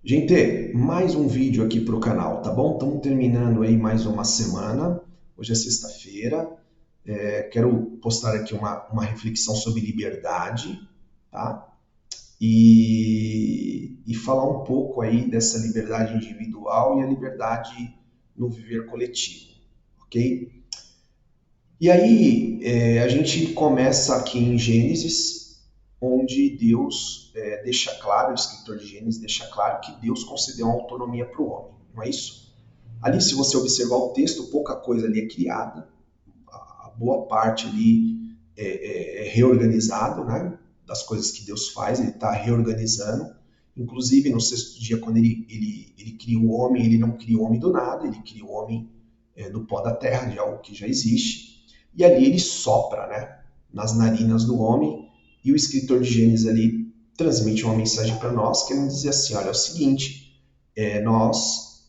Gente, mais um vídeo aqui para o canal, tá bom? Estamos terminando aí mais uma semana. Hoje é sexta-feira. Quero postar aqui uma reflexão sobre liberdade, tá? E falar um pouco aí dessa liberdade individual e a liberdade no viver coletivo, ok? E aí, a gente começa aqui em Gênesis, onde Deus deixa claro, o escritor de Gênesis deixa claro que Deus concedeu uma autonomia para o homem, não é isso? Ali, se você observar o texto, pouca coisa ali é criada, a boa parte ali é reorganizado, né? Das coisas que Deus faz, ele está reorganizando. Inclusive, no sexto dia, quando ele cria o homem, ele não cria o homem do nada, ele cria o homem do pó da terra, de algo que já existe. E ali ele sopra, né? Nas narinas do homem, e o escritor de Gênesis ali transmite uma mensagem para nós, querendo dizer assim, olha, é o seguinte, nós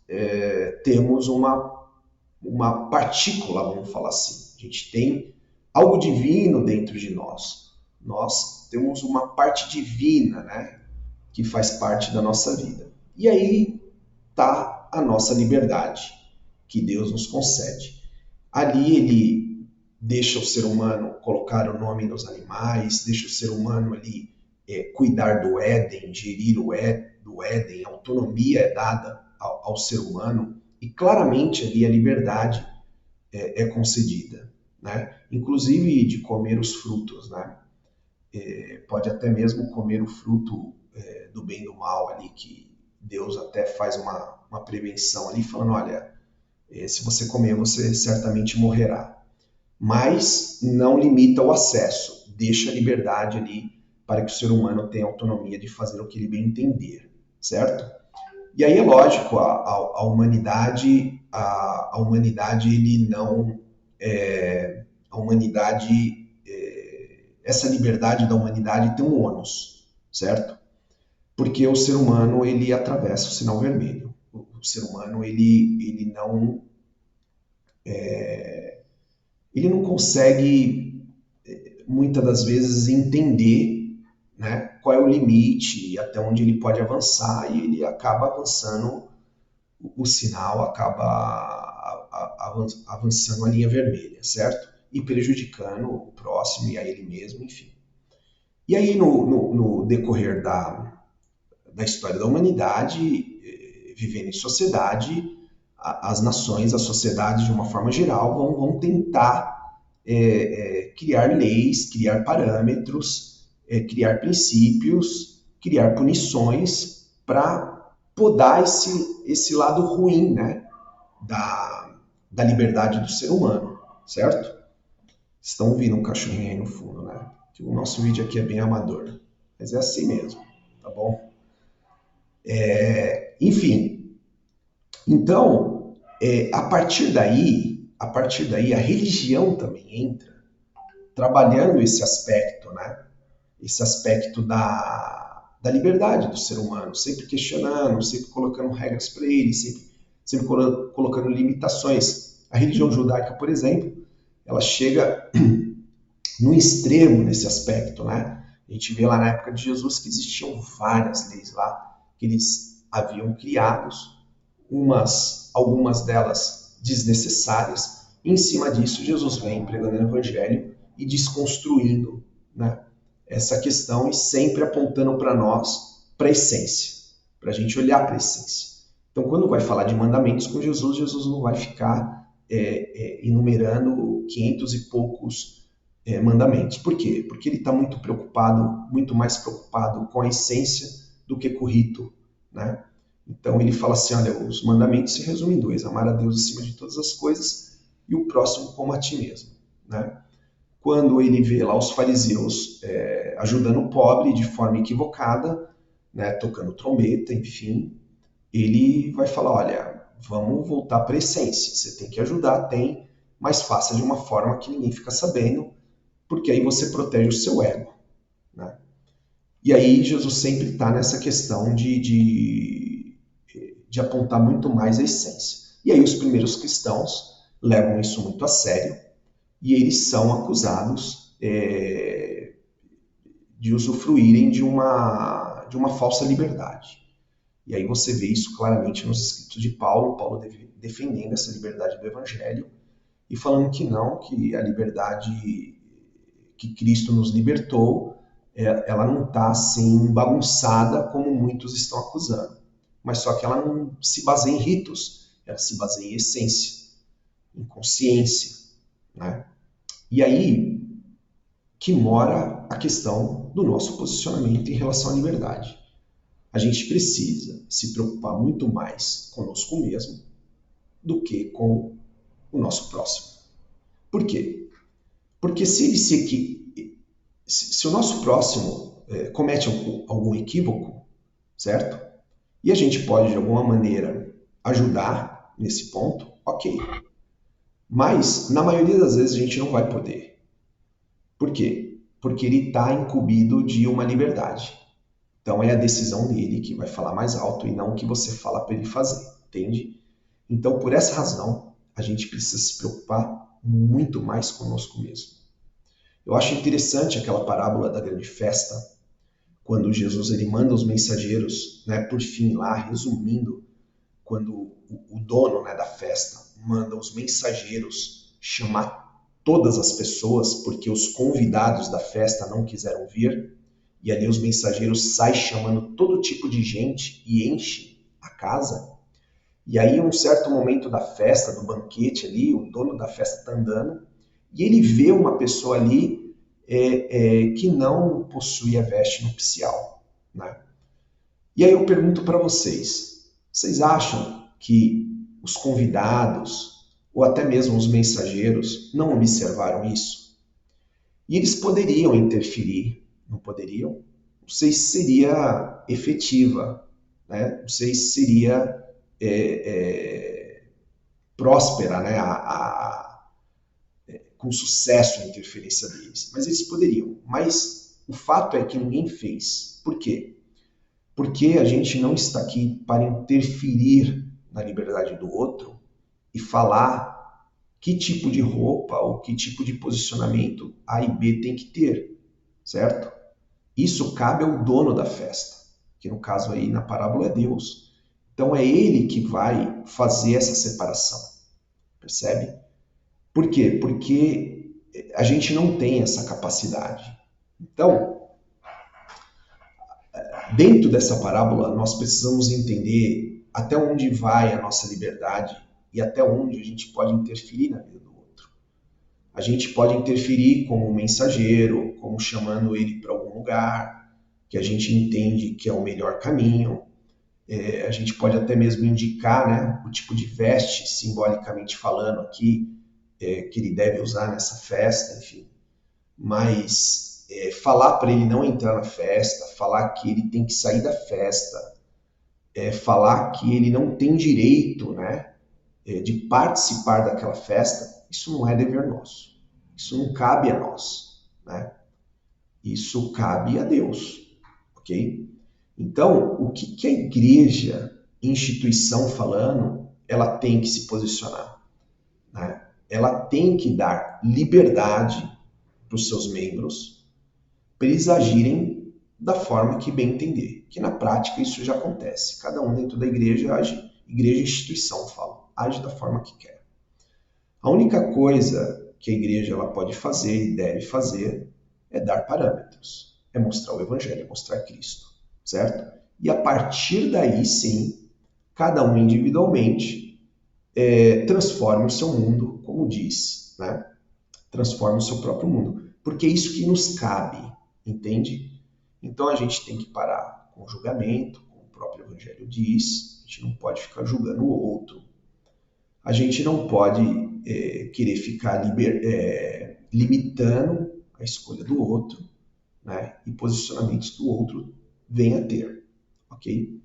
temos uma partícula, vamos falar assim. A gente tem algo divino dentro de nós. Nós temos uma parte divina, né, que faz parte da nossa vida. E aí está a nossa liberdade, que Deus nos concede. Ali ele deixa o ser humano colocar o nome nos animais, deixa o ser humano ali cuidar do Éden, gerir do Éden, a autonomia é dada ao ser humano, e claramente ali a liberdade concedida, né? Inclusive de comer os frutos, né? Pode até mesmo comer o fruto do bem e do mal ali, que Deus até faz uma prevenção ali, falando, olha, se você comer, você certamente morrerá. Mas não limita o acesso, deixa a liberdade ali para que o ser humano tenha autonomia de fazer o que ele bem entender, certo? E aí é lógico, a humanidade, a humanidade ele não, a humanidade, essa liberdade da humanidade tem um ônus, certo? Porque o ser humano ele atravessa o sinal vermelho. O ser humano ele não consegue muitas das vezes entender, né, qual é o limite e até onde ele pode avançar, e ele acaba avançando o sinal, acaba avançando a linha vermelha, certo? E prejudicando o próximo e a ele mesmo, enfim. E aí, no decorrer da história da humanidade, vivendo em sociedade, as nações, as sociedades, de uma forma geral, vão tentar criar leis, criar parâmetros, criar princípios, criar punições para podar esse lado ruim, né, da liberdade do ser humano, certo? Estão ouvindo um cachorrinho aí no fundo, né? Que o nosso vídeo aqui é bem amador, mas é assim mesmo, tá bom? Enfim, então, a partir daí, a religião também entra, trabalhando esse aspecto, né? Esse aspecto da liberdade do ser humano, sempre questionando, sempre colocando regras para ele, sempre colocando limitações. A religião judaica, por exemplo, ela chega no extremo nesse aspecto, né? A gente vê lá na época de Jesus que existiam várias leis lá que eles haviam criados, algumas delas desnecessárias. E em cima disso, Jesus vem pregando o evangelho e desconstruindo, né, essa questão, e sempre apontando para nós, para a essência, para a gente olhar para a essência. Então, quando vai falar de mandamentos com Jesus, Jesus não vai ficar enumerando 500 e poucos mandamentos. Por quê? Porque ele está muito preocupado, muito mais preocupado com a essência do que com o rito, né? Então ele fala assim, olha, os mandamentos se resumem em dois: amar a Deus acima de todas as coisas e o próximo como a ti mesmo, né? Quando ele vê lá os fariseus ajudando o pobre de forma equivocada, né, tocando trombeta, enfim, ele vai falar, olha, vamos voltar para a essência, você tem que ajudar, tem, mas faça de uma forma que ninguém fica sabendo, porque aí você protege o seu ego, né? E aí Jesus sempre está nessa questão de apontar muito mais a essência. E aí os primeiros cristãos levam isso muito a sério, e eles são acusados de usufruírem de uma falsa liberdade. E aí você vê isso claramente nos escritos de Paulo, Paulo defendendo essa liberdade do evangelho e falando que não, que a liberdade que Cristo nos libertou, ela não está assim bagunçada como muitos estão acusando. Mas só que ela não se baseia em ritos, ela se baseia em essência, em consciência, né? E aí que mora a questão do nosso posicionamento em relação à liberdade. A gente precisa se preocupar muito mais conosco mesmo do que com o nosso próximo. Por quê? Porque se o nosso próximo comete algum equívoco, certo? E a gente pode, de alguma maneira, ajudar nesse ponto, ok. Mas, na maioria das vezes, a gente não vai poder. Por quê? Porque ele está incumbido de uma liberdade. Então, é a decisão dele que vai falar mais alto e não o que você fala para ele fazer, entende? Então, por essa razão, a gente precisa se preocupar muito mais conosco mesmo. Eu acho interessante aquela parábola da grande festa, quando Jesus ele manda os mensageiros, né, por fim lá, resumindo, quando o dono, né, da festa manda os mensageiros chamar todas as pessoas, porque os convidados da festa não quiseram vir, e ali os mensageiros saem chamando todo tipo de gente e enchem a casa. E aí, em um certo momento da festa, do banquete ali, o dono da festa está andando, e ele vê uma pessoa ali que não possui a veste nupcial, né? E aí eu pergunto para vocês, vocês acham que os convidados, ou até mesmo os mensageiros, não observaram isso? E eles poderiam interferir, não poderiam? Não sei se seria efetiva, né? Não sei se seria próspera, né? Com sucesso a interferência deles. Mas eles poderiam. Mas o fato é que ninguém fez. Por quê? Porque a gente não está aqui para interferir na liberdade do outro e falar que tipo de roupa ou que tipo de posicionamento A e B tem que ter, certo? Isso cabe ao dono da festa, que no caso aí na parábola é Deus. Então é ele que vai fazer essa separação, percebe? Por quê? Porque a gente não tem essa capacidade. Então, dentro dessa parábola, nós precisamos entender até onde vai a nossa liberdade e até onde a gente pode interferir na vida do outro. A gente pode interferir como mensageiro, como chamando ele para algum lugar que a gente entende que é o melhor caminho. A gente pode até mesmo indicar, né, o tipo de veste, simbolicamente falando aqui, que ele deve usar nessa festa, enfim. Mas falar para ele não entrar na festa, falar que ele tem que sair da festa, falar que ele não tem direito, né, de participar daquela festa, isso não é dever nosso. Isso não cabe a nós, né? Isso cabe a Deus, ok? Então, o que a igreja, instituição falando, ela tem que se posicionar, né? Ela tem que dar liberdade para os seus membros, para eles agirem da forma que bem entender. Que na prática isso já acontece. Cada um dentro da igreja age, igreja e instituição falam, age da forma que quer. A única coisa que a igreja ela pode fazer e deve fazer é dar parâmetros, é mostrar o evangelho, é mostrar Cristo, certo? E a partir daí, sim, cada um individualmente transforma o seu mundo, como diz, né? Transforma o seu próprio mundo. Porque é isso que nos cabe, entende? Então a gente tem que parar com o julgamento, como o próprio evangelho diz, a gente não pode ficar julgando o outro. A gente não pode querer ficar limitando a escolha do outro, né? E posicionamentos do outro venha a ter, ok?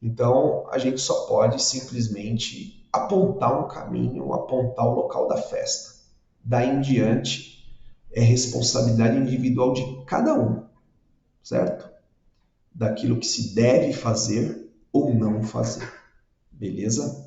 Então, a gente só pode simplesmente apontar um caminho, apontar o local da festa. Daí em diante, é responsabilidade individual de cada um, certo? Daquilo que se deve fazer ou não fazer, beleza?